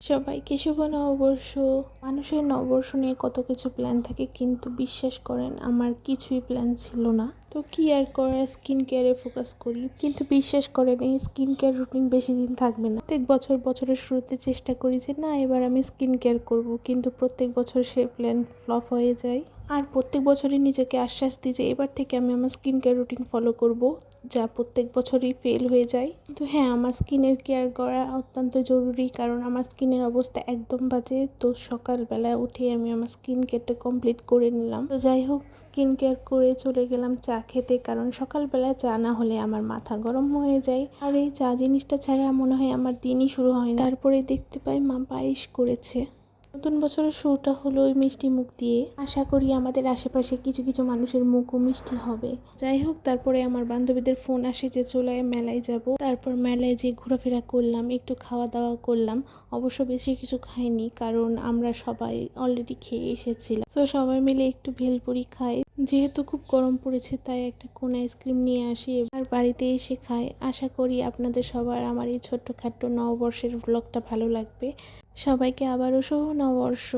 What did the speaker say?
সবাইকে শুভ নববর্ষ। মানুষের নববর্ষ নিয়ে কত কিছু প্ল্যান থাকে, কিন্তু বিশ্বাস করেন আমার কিছুই প্ল্যান ছিল না। তো কি আর করার, স্কিন কেয়ারে ফোকাস করি। কিন্তু বিশ্বাস করেন এই স্কিন কেয়ার রুটিন বেশি দিন থাকবে না। প্রত্যেক বছরের শুরুতে চেষ্টা করি যে না এবার আমি স্কিন কেয়ার করব, কিন্তু প্রত্যেক বছর সে প্ল্যান ফ্লপ হয়ে যায়। আর প্রত্যেক বছরই নিজেকে আশ্বাস দিই যে এবার থেকে আমি আমার স্কিন কেয়ার রুটিন ফলো করব, যা প্রত্যেক বছরই ফেল হয়ে যায়। কিন্তু হ্যাঁ, আমার স্কিনের কেয়ার করা অত্যন্ত জরুরি, কারণ আমার স্কিনের অবস্থা একদম বাজে। তো সকালবেলা উঠে আমি আমার স্কিন কেয়ারটা কমপ্লিট করে নিলাম। তো যাই হোক, স্কিন কেয়ার করে চলে গেলাম চা খেতে, কারণ সকালবেলা চা না হলে আমার মাথা গরম হয়ে যায়। আর এই চা জিনিসটা ছাড়া মনে হয় আমার দিনই শুরু হয় না। তারপরে দেখতে পাই মা পায়েস করেছে। নতুন বছরের শুরুটা হলো ওই মিষ্টি মুখ দিয়ে। আশা করি আমাদের আশেপাশে কিছু কিছু মানুষের মুখও মিষ্টি হবে। যাই হোক, তারপরে আমার বান্ধবীদের ফোন আসে যে চলে মেলায় যাব। তারপর মেলায় যে ঘোরাফেরা করলাম, একটু খাওয়া দাওয়া করলাম। অবশ্য বেশি কিছু খাইনি, কারণ আমরা সবাই অলরেডি খেয়ে এসেছিলাম। তো সবাই মিলে একটু ভেলপুরি খাই। যেহেতু খুব গরম পড়েছে, তাই একটা কোন আইসক্রিম নিয়ে আসি আর বাড়িতে এসে খাই। আশা করি আপনাদের সবার আমার এই ছোট্টখাট্ট নববর্ষের ব্লগটা ভালো লাগবে। সবাইকে আবারও শুভ নববর্ষ।